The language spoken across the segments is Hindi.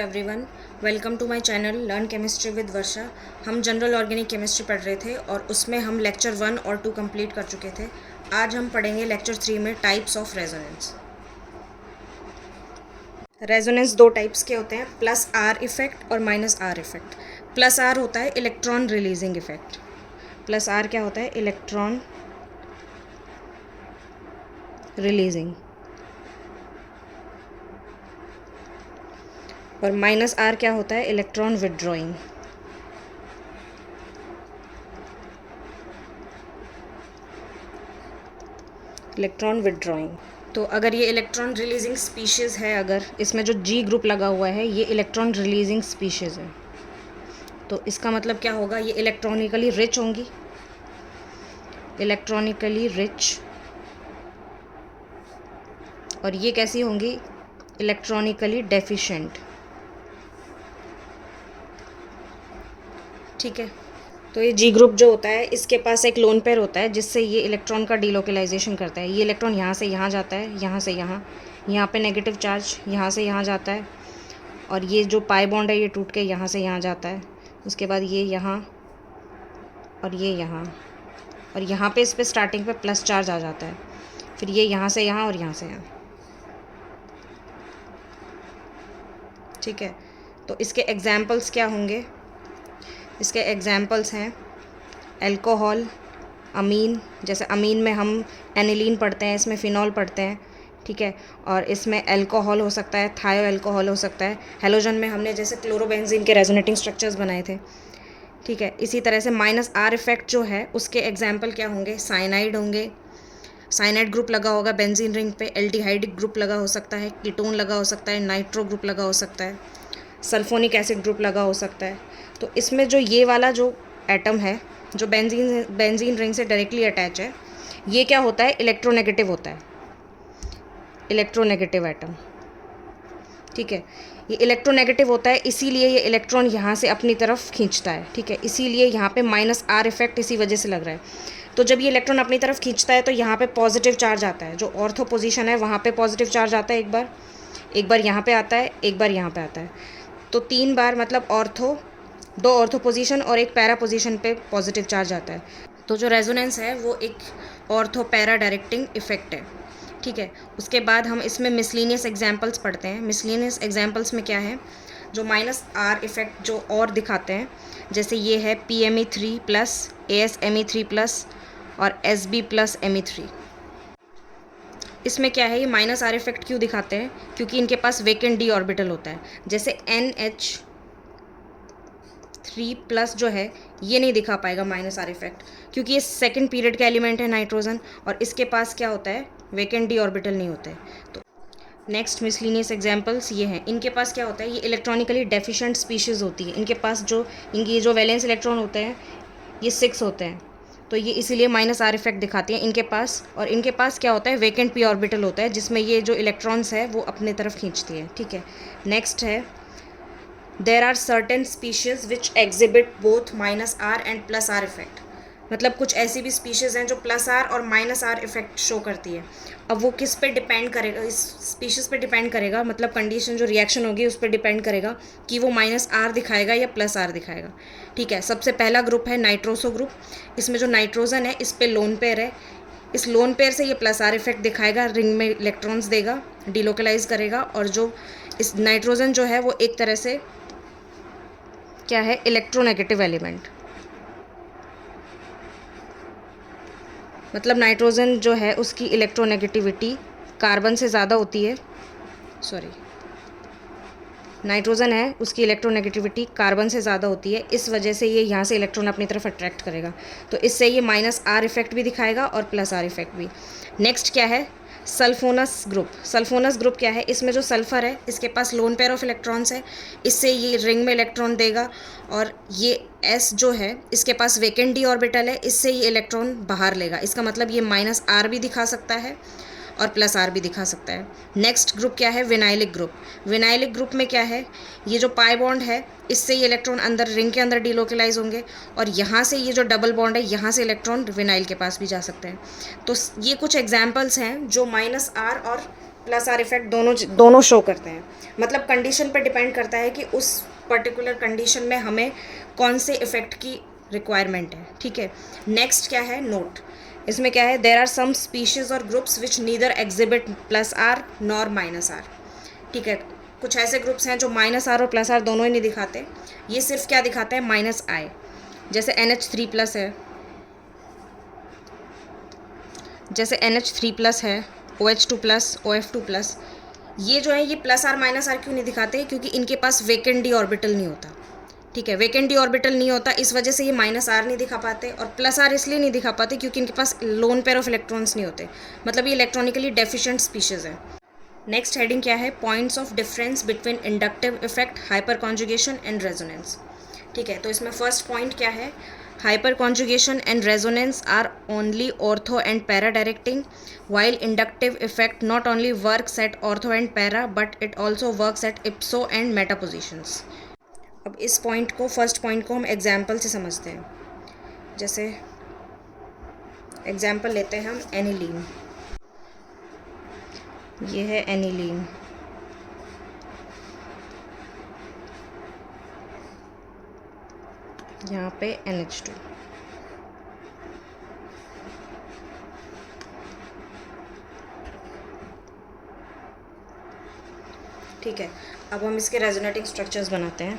Everyone, welcome to my channel learn chemistry with Varsha. हम जनरल ऑर्गेनिक केमिस्ट्री पढ़ रहे थे और उसमें हम लेक्चर 1 और 2 कंप्लीट कर चुके थे। आज हम पढ़ेंगे लेक्चर 3 में टाइप्स ऑफ रेजोनेंस। रेजोनेंस दो टाइप्स के होते हैं, प्लस आर इफेक्ट और minus R effect. Plus R होता है electron releasing effect. Plus R क्या होता है? Electron releasing. और माइनस आर क्या होता है? Electron withdrawing. Electron withdrawing. तो अगर ये इलेक्ट्रॉन रिलीजिंग स्पीशीज़ है, अगर इसमें जो जी ग्रुप लगा हुआ है ये इलेक्ट्रॉन रिलीजिंग स्पीशीज़ है, तो इसका मतलब क्या होगा? ये इलेक्ट्रॉनिकली रिच होंगी, इलेक्ट्रॉनिकली रिच। और ये कैसी होंगी? Electronically deficient. ठीक है, तो ये जी ग्रुप जो होता है इसके पास एक लोन पेयर होता है जिससे ये इलेक्ट्रॉन का डीलोकलाइजेशन करता है। ये इलेक्ट्रॉन यहाँ से यहाँ जाता है, यहाँ से यहाँ, यहाँ पे नेगेटिव चार्ज यहाँ से यहाँ जाता है, और ये जो पाई बॉन्ड है ये टूट के यहाँ से यहाँ जाता है। उसके बाद ये यहाँ और ये यहाँ, और यहाँ पे इस पर स्टार्टिंग पे प्लस चार्ज आ जाता है। फिर ये यहाँ से यहाँ और यहाँ से यहाँ। ठीक है, तो इसके एग्जाम्पल्स क्या होंगे? इसके एग्जाम्पल्स हैं अल्कोहल, अमीन। जैसे अमीन में हम एनिलीन पढ़ते हैं, इसमें फिनॉल पढ़ते हैं। ठीक है, और इसमें अल्कोहल हो सकता है, थायो अल्कोहल हो सकता है। हेलोजन में हमने जैसे क्लोरोबेंजीन के रेजोनेटिंग स्ट्रक्चर्स बनाए थे। ठीक है, इसी तरह से माइनस आर इफेक्ट जो है उसके एग्जाम्पल क्या होंगे? साइनाइड होंगे, साइनाइड ग्रुप लगा होगा बेंजीन रिंग पे। एल्डिहाइडिक ग्रुप लगा हो सकता है, कीटोन लगा हो सकता है, नाइट्रो ग्रुप लगा हो सकता है, सल्फोनिक एसिड ग्रुप लगा हो सकता है। तो इसमें जो ये वाला जो एटम है जो बेंजीन रिंग से डायरेक्टली अटैच है, ये क्या होता है? इलेक्ट्रोनेगेटिव होता है, इलेक्ट्रोनेगेटिव एटम। ठीक है, ये इलेक्ट्रोनेगेटिव होता है, इसीलिए ये इलेक्ट्रॉन यहाँ से अपनी तरफ खींचता है। ठीक है, इसीलिए यहाँ पे माइनस आर इफेक्ट इसी वजह से लग रहा है। तो जब ये इलेक्ट्रॉन अपनी तरफ खींचता है तो यहाँ पे पॉजिटिव चार्ज आता है। जो ऑर्थो पोजीशन है वहाँ पे पॉजिटिव चार्ज आता है, एक बार यहाँ पे आता है, एक बार यहाँ पे आता है। तो 3 बार, मतलब ऑर्थो, 2 ऑर्थो पोजीशन और एक पैरा पोजीशन पे पॉजिटिव चार्ज आता है। तो जो रेजोनेंस है वो एक ऑर्थो पैरा डायरेक्टिंग इफेक्ट है। ठीक है, उसके बाद हम इसमें मिसलिनियस एग्जाम्पल्स पढ़ते हैं। मिसलिनियस एग्जाम्पल्स में क्या है? जो माइनस आर इफेक्ट जो और दिखाते हैं, जैसे ये है PMe3 प्लस, AsMe3 प्लस और Sb प्लस Me3। इसमें क्या है? ये माइनस आर इफेक्ट क्यों दिखाते हैं? क्योंकि इनके पास वेकेंट डी ऑर्बिटल होता है। जैसे NH3 प्लस जो है ये नहीं दिखा पाएगा माइनस आर इफेक्ट, क्योंकि ये सेकंड पीरियड का एलिमेंट है नाइट्रोजन, और इसके पास क्या होता है? वेकेंट डी ऑर्बिटल नहीं होता है। तो नेक्स्ट मिसलिनियस एग्जाम्पल्स ये हैं। इनके पास क्या होता है? ये इलेक्ट्रॉनिकली डेफिशिएंट स्पीशीज़ होती है। इनके पास जो इनकी जो वैलेंस इलेक्ट्रॉन होते हैं ये 6 होते हैं, तो ये इसीलिए माइनस आर इफेक्ट दिखाती हैं इनके पास। और इनके पास क्या होता है? वेकेंट पी ऑर्बिटल होता है, जिसमें ये जो इलेक्ट्रॉन्स है वो अपने तरफ खींचती है। ठीक है, नेक्स्ट है there are certain species which exhibit both minus R and plus R effect. मतलब कुछ ऐसी भी स्पीशीज़ हैं जो प्लस आर और माइनस आर इफेक्ट शो करती है। अब वो किस पे डिपेंड करेगा? इस स्पीशीज़ पे डिपेंड करेगा, मतलब कंडीशन जो रिएक्शन होगी उस पर डिपेंड करेगा कि वो माइनस आर दिखाएगा या प्लस आर दिखाएगा। ठीक है, सबसे पहला ग्रुप है नाइट्रोसो ग्रुप। इसमें जो नाइट्रोजन है इस पे लोन पेयर है, इस लोन पेयर से ये प्लस आर इफेक्ट दिखाएगा, रिंग में इलेक्ट्रॉन्स देगा, डिलोकलाइज करेगा। और जो इस नाइट्रोजन जो है वो एक तरह से क्या है? Electronegative element. मतलब नाइट्रोजन जो है उसकी इलेक्ट्रोनेगेटिविटी कार्बन से ज़्यादा होती है। नाइट्रोजन है उसकी इलेक्ट्रोनेगेटिविटी कार्बन से ज़्यादा होती है, इस वजह से ये यहाँ से इलेक्ट्रॉन अपनी तरफ अट्रैक्ट करेगा। तो इससे ये माइनस आर इफेक्ट भी दिखाएगा और प्लस आर इफेक्ट भी। नेक्स्ट क्या है? सल्फोनस ग्रुप। सल्फोनस ग्रुप क्या है? इसमें जो सल्फ़र है इसके पास लोन पेयर ऑफ इलेक्ट्रॉन्स है, इससे ये रिंग में इलेक्ट्रॉन देगा। और ये S जो है इसके पास वेकेंट डी ऑर्बिटल है, इससे ये इलेक्ट्रॉन बाहर लेगा। इसका मतलब ये माइनस आर भी दिखा सकता है और प्लस आर भी दिखा सकता है। नेक्स्ट ग्रुप क्या है? Vinylic group. विनाइलिक ग्रुप में क्या है? ये जो पाई बॉन्ड है इससे ये इलेक्ट्रॉन अंदर रिंग के अंदर डिलोकलाइज होंगे, और यहाँ से ये जो डबल बॉन्ड है यहाँ से इलेक्ट्रॉन विनाइल के पास भी जा सकते हैं। तो ये कुछ एग्जाम्पल्स हैं जो माइनस आर और प्लस आर इफेक्ट दोनों शो करते हैं। मतलब कंडीशन पर डिपेंड करता है कि उस पर्टिकुलर कंडीशन में हमें कौन से इफेक्ट की रिक्वायरमेंट है। ठीक है, नेक्स्ट क्या है, नोट। इसमें क्या है, देर आर सम स्पीशीज और groups which neither exhibit plus R nor minus R. ठीक है, कुछ ऐसे ग्रुप्स हैं जो माइनस आर और प्लस आर दोनों ही नहीं दिखाते, ये सिर्फ क्या दिखाता है, माइनस आई। जैसे NH3+ है, जैसे NH3+ है, OH2+, OF2+, ये जो है ये प्लस आर माइनस आर क्यों नहीं दिखाते, क्योंकि इनके पास वेकेंट डी ऑर्बिटल नहीं होता। ठीक है, वेकेंट डी ऑर्बिटल नहीं होता, इस वजह से ये माइनस आर नहीं दिखा पाते, और प्लस आर इसलिए नहीं दिखा पाते क्योंकि इनके पास लोन पेयर ऑफ इलेक्ट्रॉन्स नहीं होते, मतलब ये इलेक्ट्रॉनिकली डेफिशिएंट स्पीशीज है। नेक्स्ट हेडिंग क्या है, points of difference between inductive effect, hyperconjugation and resonance. ठीक है, तो इसमें फर्स्ट पॉइंट क्या है, hyperconjugation and resonance are only ortho and para directing, while inductive effect not only works at ortho and para but it also works at ipso and meta positions। अब इस पॉइंट को, फर्स्ट पॉइंट को हम एग्जाम्पल से समझते हैं। जैसे एग्जाम्पल लेते हैं हम एनिलीन, ये है एनिलीन। यहाँ पे NH2, ठीक है। अब हम इसके रेजोनेटिंग स्ट्रक्चर्स बनाते हैं।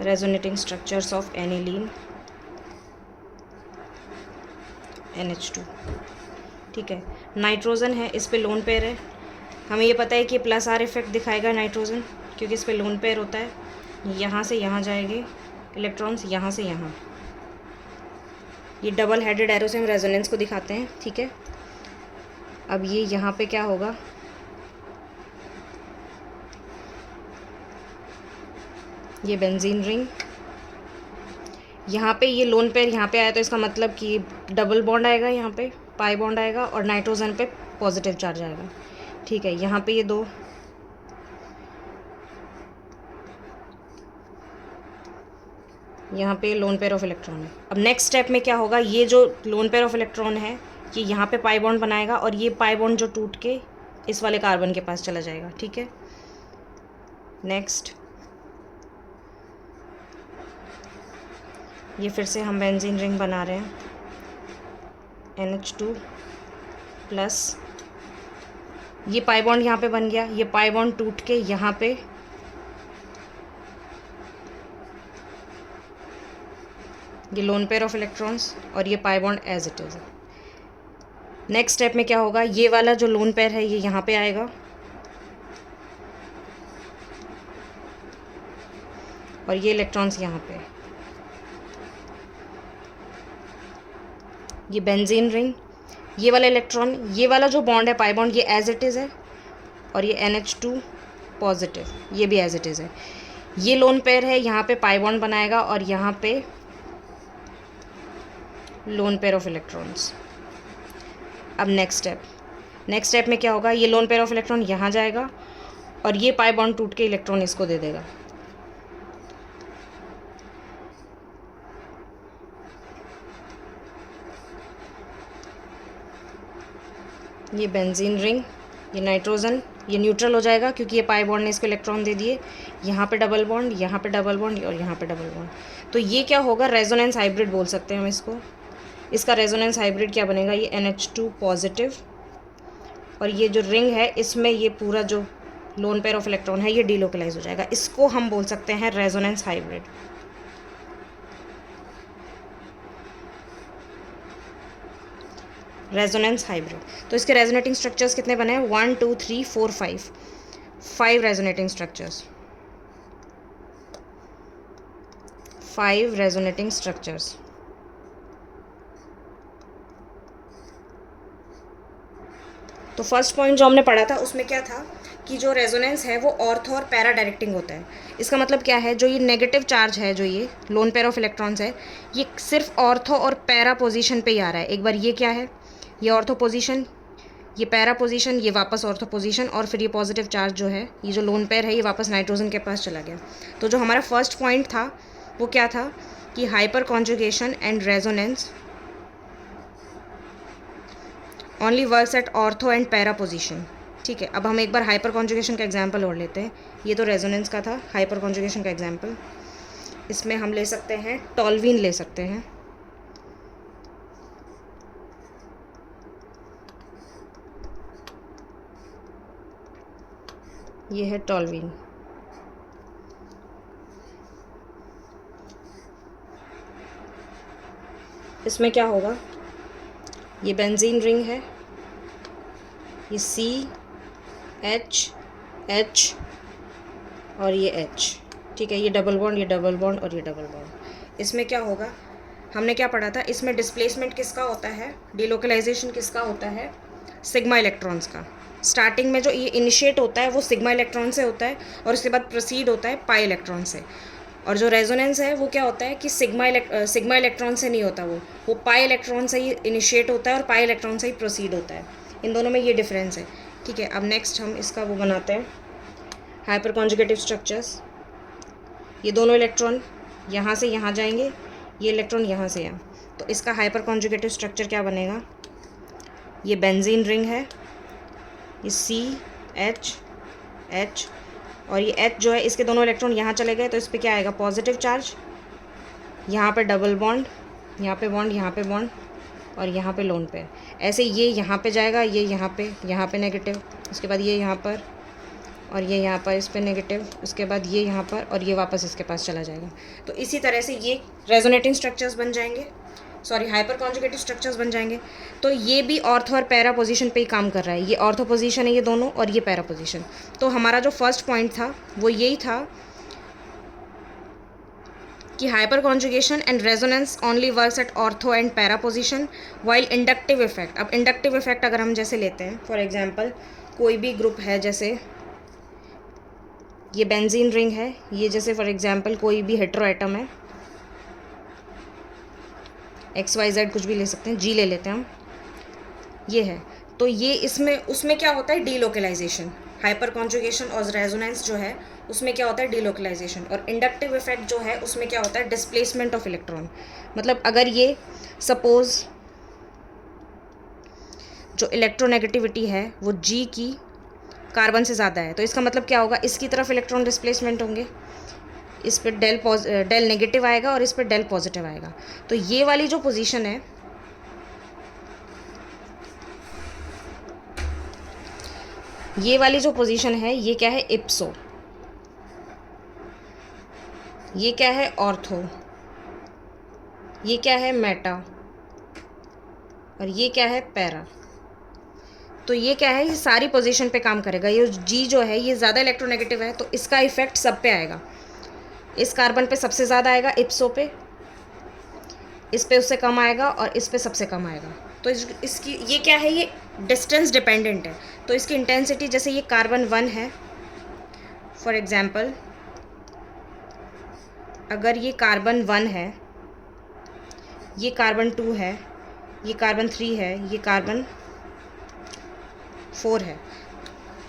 Resonating structures of aniline NH2। ठीक है, नाइट्रोजन है, इस पे लोन पेयर है, हमें ये पता है कि प्लस आर इफेक्ट दिखाएगा नाइट्रोजन, क्योंकि इस पे लोन पेयर होता है। यहाँ से यहाँ जाएंगे इलेक्ट्रॉन्स, यहाँ से यहाँ, ये डबल हेडेड एरो से हम रेजोनेंस को दिखाते हैं। ठीक है, अब ये यहाँ पे क्या होगा, ये बेंजीन रिंग, यहाँ पे ये लोन पेयर यहाँ पे आया, तो इसका मतलब कि डबल बॉन्ड आएगा, यहाँ पे पाई बॉन्ड आएगा और नाइट्रोजन पे पॉजिटिव चार्ज आएगा। ठीक है, यहाँ पे ये दो, यहाँ पे लोन पेयर ऑफ इलेक्ट्रॉन है। अब नेक्स्ट स्टेप में क्या होगा, ये जो लोन पेयर ऑफ इलेक्ट्रॉन है ये यहाँ पे पाई बॉन्ड बनाएगा और ये पाई बॉन्ड जो टूट के इस वाले कार्बन के पास चला जाएगा। ठीक है, नेक्स्ट ये फिर से हम बेंजीन रिंग बना रहे हैं, NH2+, ये पाई बॉन्ड यहाँ पे बन गया, ये पाई बॉन्ड टूट के यहाँ पे ये लोन पेयर ऑफ इलेक्ट्रॉन्स और ये pi bond as it is. Next step में क्या होगा, ये वाला जो लोन पेयर है ये यहाँ पे आएगा और ये इलेक्ट्रॉन्स यहाँ पे, ये बेंजीन रिंग, ये वाला इलेक्ट्रॉन, ये वाला जो बॉन्ड है पाई बॉन्ड ये एज इट इज़ है, और ये NH2+, ये भी एज इट इज़ है। ये लोन पेयर है, यहाँ पे पाई बॉन्ड बनाएगा और यहाँ पे लोन पेयर ऑफ इलेक्ट्रॉन्स। अब नेक्स्ट स्टेप में क्या होगा, ये लोन पेयर ऑफ इलेक्ट्रॉन यहाँ जाएगा और ये पाई बॉन्ड टूट के इलेक्ट्रॉन इसको दे देगा। ये बेंजीन रिंग, ये नाइट्रोजन, ये न्यूट्रल हो जाएगा क्योंकि ये पाई बॉन्ड ने इसको इलेक्ट्रॉन दे दिए। यहाँ पे डबल बॉन्ड, यहाँ पे डबल बॉन्ड और यहाँ पे डबल बॉन्ड, तो ये क्या होगा, रेजोनेंस हाइब्रिड बोल सकते हैं हम इसको। इसका रेजोनेंस हाइब्रिड क्या बनेगा, ये NH2+ और ये जो रिंग है इसमें ये पूरा जो लोन पेयर ऑफ इलेक्ट्रॉन है ये डीलोकलाइज हो जाएगा। इसको हम बोल सकते हैं रेजोनेंस हाइब्रिड। रेजोनेंस हाइब्रिड, तो इसके रेजोनेटिंग स्ट्रक्चर्स कितने बने हैं, 1 2 3 4 5 रेजोनेटिंग स्ट्रक्चर्स, 5 रेजोनेटिंग स्ट्रक्चर्स। तो फर्स्ट पॉइंट जो हमने पढ़ा था उसमें क्या था कि जो रेजोनेंस है वो ऑर्थो और पैरा डायरेक्टिंग होता है। इसका मतलब क्या है, जो ये नेगेटिव चार्ज है, जो ये लोन पेयर ऑफ इलेक्ट्रॉन्स है, ये सिर्फ ऑर्थो और पैरा पोजीशन पे ही आ रहा है। एक बार ये क्या है, ये ऑर्थो पोजीशन, ये पैरा पोजीशन, ये वापस ऑर्थो पोजीशन, और फिर ये पॉजिटिव चार्ज जो है, ये जो लोन पेयर है ये वापस नाइट्रोजन के पास चला गया। तो जो हमारा फर्स्ट पॉइंट था वो क्या था कि hyper conjugation and resonance only works at ortho and para position. ठीक है, अब हम एक बार हाइपर कॉन्जुगेशन का एग्जाम्पल और लेते हैं। ये तो रेजोनेंस का था, हाइपर कॉन्जुगेशन का एग्जाम्पल। इसमें हम ले सकते हैं टॉल्वीन ले सकते हैं। ये है टॉल्वीन। इसमें क्या होगा, ये बेंजीन रिंग है, ये CH और ये H। ठीक है, ये डबल बॉन्ड, ये डबल बॉन्ड और ये डबल बॉन्ड। इसमें क्या होगा, हमने क्या पढ़ा था, इसमें डिस्प्लेसमेंट किसका होता है, डिलोकलाइजेशन किसका होता है, सिग्मा इलेक्ट्रॉन्स का। स्टार्टिंग में जो ये इनिशिएट होता है वो सिग्मा इलेक्ट्रॉन से होता है और उसके बाद प्रोसीड होता है पाई इलेक्ट्रॉन से। और जो रेजोनेंस है वो क्या होता है कि सिग्मा इलेक्ट्रॉन से नहीं होता, वो पाई इलेक्ट्रॉन से ही इनिशिएट होता है और पाई इलेक्ट्रॉन से ही प्रोसीड होता है। इन दोनों में ये डिफरेंस है। ठीक है, अब नेक्स्ट हम इसका वो बनाते हैं हाइपर कॉन्जुगेटिव स्ट्रक्चर्स। ये दोनों इलेक्ट्रॉन यहाँ से यहाँ जाएंगे, ये इलेक्ट्रॉन यहाँ से यहाँ, तो इसका हाइपर कॉन्जुगेटिव स्ट्रक्चर क्या बनेगा, ये बेंजीन रिंग है, ये CH और ये H जो है, इसके दोनों इलेक्ट्रॉन यहाँ चले गए तो इस पर क्या आएगा, पॉजिटिव चार्ज। यहाँ पे डबल बॉन्ड, यहाँ पे बॉन्ड, यहाँ पे बॉन्ड और यहाँ पे लोन पे। ऐसे ये यहाँ पे जाएगा, ये यहाँ पे नेगेटिव, उसके बाद ये यहाँ पर और ये यहाँ पर इस पे नेगेटिव, उसके बाद ये यहाँ पर और ये वापस इसके पास चला जाएगा। तो इसी तरह से ये रेजोनेटिंग स्ट्रक्चर्स बन जाएंगे, हाइपर कॉन्जुगेटिव स्ट्रक्चर्स बन जाएंगे। तो ये भी ऑर्थो और पैरा पोजीशन पे ही काम कर रहा है। ये ऑर्थो पोजीशन है ये दोनों और ये पैरा पोजीशन। तो हमारा जो फर्स्ट पॉइंट था वो यही था कि hyper conjugation and resonance only works at ortho and para position while inductive effect. अब इंडक्टिव इफेक्ट अगर हम जैसे लेते हैं, फॉर एग्जांपल कोई भी ग्रुप है, जैसे ये बेंजीन रिंग है, ये जैसे फॉर एग्जांपल कोई भी हेटेरो एटम है, XYZ कुछ भी ले सकते हैं, G ले लेते हैं हम, ये है। तो ये इसमें उसमें क्या होता है, डीलोकलाइजेशन। हाइपर कॉन्जुगेशन और रेजोनेंस जो है उसमें क्या होता है, डीलोकलाइजेशन। और इंडक्टिव इफेक्ट जो है उसमें क्या होता है, डिस्प्लेसमेंट ऑफ इलेक्ट्रॉन। मतलब अगर ये सपोज जो इलेक्ट्रोनेगेटिविटी है वो G की कार्बन से ज़्यादा है, तो इसका मतलब क्या होगा, इसकी तरफ इलेक्ट्रॉन डिस्प्लेसमेंट होंगे, इस पर डेल नेगेटिव आएगा और इस पर डेल पॉजिटिव आएगा। तो ये वाली जो पोजीशन है, ये वाली जो पोजीशन है, ये क्या है, इप्सो। ये क्या है, ऑर्थो। ये क्या है, मेटा। और ये क्या है, पैरा। तो ये क्या है, ये सारी पोजीशन पे काम करेगा। ये G जो है ये ज़्यादा इलेक्ट्रोनेगेटिव है, तो इसका इफेक्ट सब पे आएगा। इस कार्बन पे सबसे ज़्यादा आएगा, इप्सो पे, इस पे उससे कम आएगा और इस पे सबसे कम आएगा। तो इसकी ये क्या है, ये डिस्टेंस डिपेंडेंट है। तो इसकी इंटेंसिटी, जैसे ये कार्बन 1 है फॉर एग्जांपल, अगर ये कार्बन 1 है, ये कार्बन 2 है, ये कार्बन 3 है, ये कार्बन 4 है।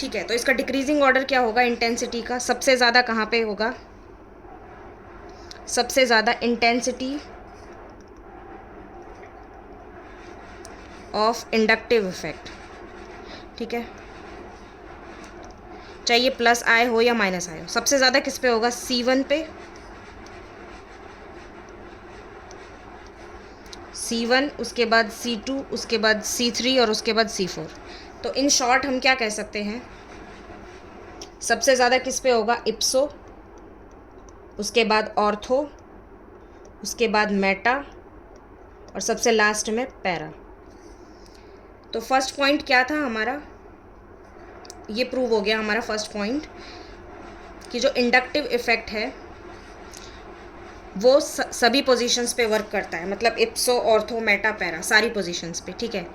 ठीक है, तो इसका डिक्रीजिंग ऑर्डर क्या होगा इंटेंसिटी का, सबसे ज़्यादा कहाँ पे होगा, सबसे ज़्यादा इंटेंसिटी ऑफ इंडक्टिव इफेक्ट। ठीक है, चाहे ये प्लस आए हो या माइनस आए हो, सबसे ज़्यादा किस पे होगा, C1 पे, C1, उसके बाद C2, उसके बाद C3 और उसके बाद C4। तो इन शॉर्ट हम क्या कह सकते हैं, सबसे ज़्यादा किस पे होगा, इप्सो, उसके बाद ऑर्थो, उसके बाद मेटा और सबसे लास्ट में पैरा। तो फर्स्ट पॉइंट क्या था हमारा, ये प्रूव हो गया हमारा फर्स्ट पॉइंट कि जो इंडक्टिव इफेक्ट है वो सभी पोजीशंस पे वर्क करता है, मतलब इप्सो, ऑर्थो, मेटा, पैरा, सारी पोजीशंस पे। ठीक है,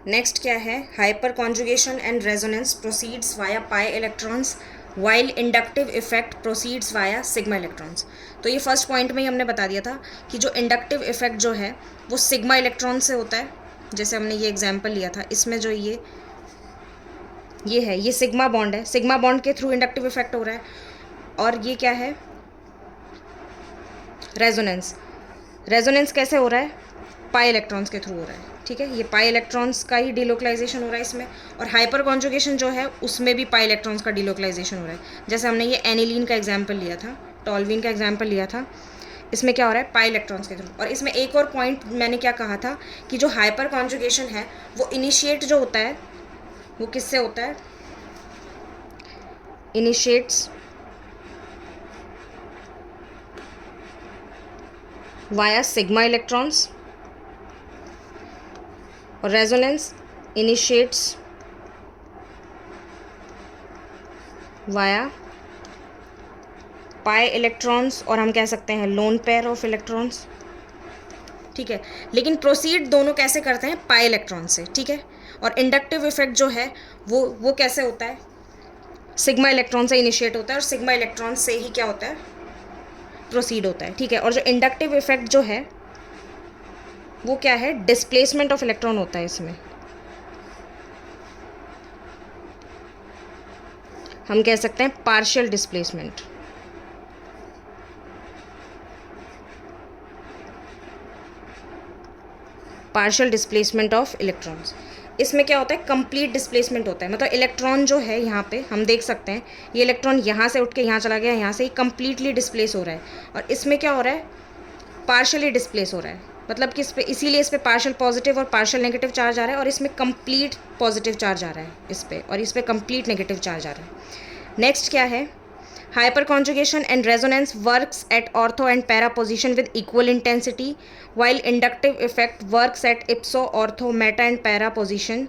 नेक्स्ट क्या है, hyperconjugation and resonance proceeds via pi electrons while inductive effect proceeds via sigma electrons. तो ये फर्स्ट पॉइंट में ही हमने बता दिया था कि जो इंडक्टिव इफेक्ट जो है वो सिग्मा इलेक्ट्रॉन से होता है। जैसे हमने ये एग्जाम्पल लिया था, इसमें जो ये है, ये सिग्मा बॉन्ड है, सिग्मा बॉन्ड के थ्रू इंडक्टिव इफेक्ट हो रहा है। और ये क्या है, रेजोनेंस। रेजोनेंस कैसे हो रहा है, पाई इलेक्ट्रॉन्स के थ्रू हो रहा है, ठीक है। ये पाई इलेक्ट्रॉन्स का ही डिलोकलाइजेशन हो रहा है इसमें, और हाइपर कॉन्जुगेशन जो है उसमें भी पाई इलेक्ट्रॉन्स का डिलोकलाइजेशन हो रहा है। जैसे हमने ये एनिलीन का एग्जाम्पल लिया था, टॉल्वीन का एग्जाम्पल लिया था, इसमें क्या हो रहा है, पाई इलेक्ट्रॉन्स के थ्रू। और इसमें एक और पॉइंट मैंने क्या कहा था कि जो हाइपर कॉन्जुगेशन है वो इनिशिएट जो होता है वो किससे होता है, इनिशिएट्स वाया सिग्मा इलेक्ट्रॉन्स, और resonance initiates via pi electrons, और हम कह सकते हैं लोन पेयर ऑफ इलेक्ट्रॉन्स, ठीक है। लेकिन प्रोसीड दोनों कैसे करते हैं, पाई इलेक्ट्रॉन से, ठीक है। और इंडक्टिव इफेक्ट जो है वो कैसे होता है, सिग्मा इलेक्ट्रॉन से इनिशिएट होता है, और सिग्मा इलेक्ट्रॉन से ही क्या होता है, प्रोसीड होता है, ठीक है। और जो इंडक्टिव इफेक्ट जो है वो क्या है, डिस्प्लेसमेंट ऑफ इलेक्ट्रॉन होता है इसमें। हम कह सकते हैं partial displacement, partial displacement of electrons. इसमें क्या होता है, कंप्लीट डिस्प्लेसमेंट होता है, मतलब इलेक्ट्रॉन जो है यहाँ पे हम देख सकते हैं ये इलेक्ट्रॉन यहाँ से उठ के यहाँ चला गया, यहाँ से ही कंप्लीटली डिस्प्लेस हो रहा है। और इसमें क्या हो रहा है, पार्शियली डिस्प्लेस हो रहा है, मतलब कि इस पे, इसीलिए इस पे पार्शियल पॉजिटिव और पार्शियल नेगेटिव चार्ज आ रहा है, और इसमें कंप्लीट पॉजिटिव चार्ज आ रहा है इस पे, और इस पे कंप्लीट नेगेटिव चार्ज आ रहा है। नेक्स्ट क्या है, hyperconjugation and resonance works at ortho and para position with equal intensity, while inductive effect works at इप्सो ortho Meta and para position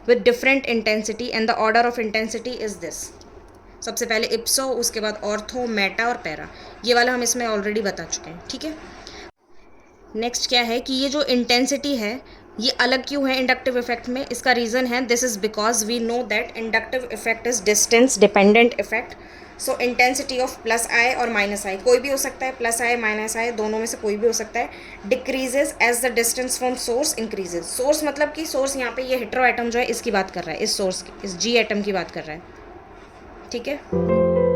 with different intensity, and the order of intensity is this. सबसे पहले इप्सो, उसके बाद ऑर्थो, मेटा और पैरा, ये वाला हम इसमें ऑलरेडी बता चुके हैं, ठीक है। नेक्स्ट क्या है कि ये जो इंटेंसिटी है ये अलग क्यों है इंडक्टिव इफेक्ट में, इसका रीज़न है, this is because we know that inductive effect is distance dependent effect. So intensity of plus I और माइनस आई, कोई भी हो सकता है, प्लस आई माइनस आई दोनों में से कोई भी हो सकता है, decreases as the distance from source increases. Source मतलब कि सोर्स यहाँ पे ये हेटेरो एटम जो है इसकी बात कर रहा है, इस सोर्स की, इस जी एटम की बात कर रहा है, ठीक है।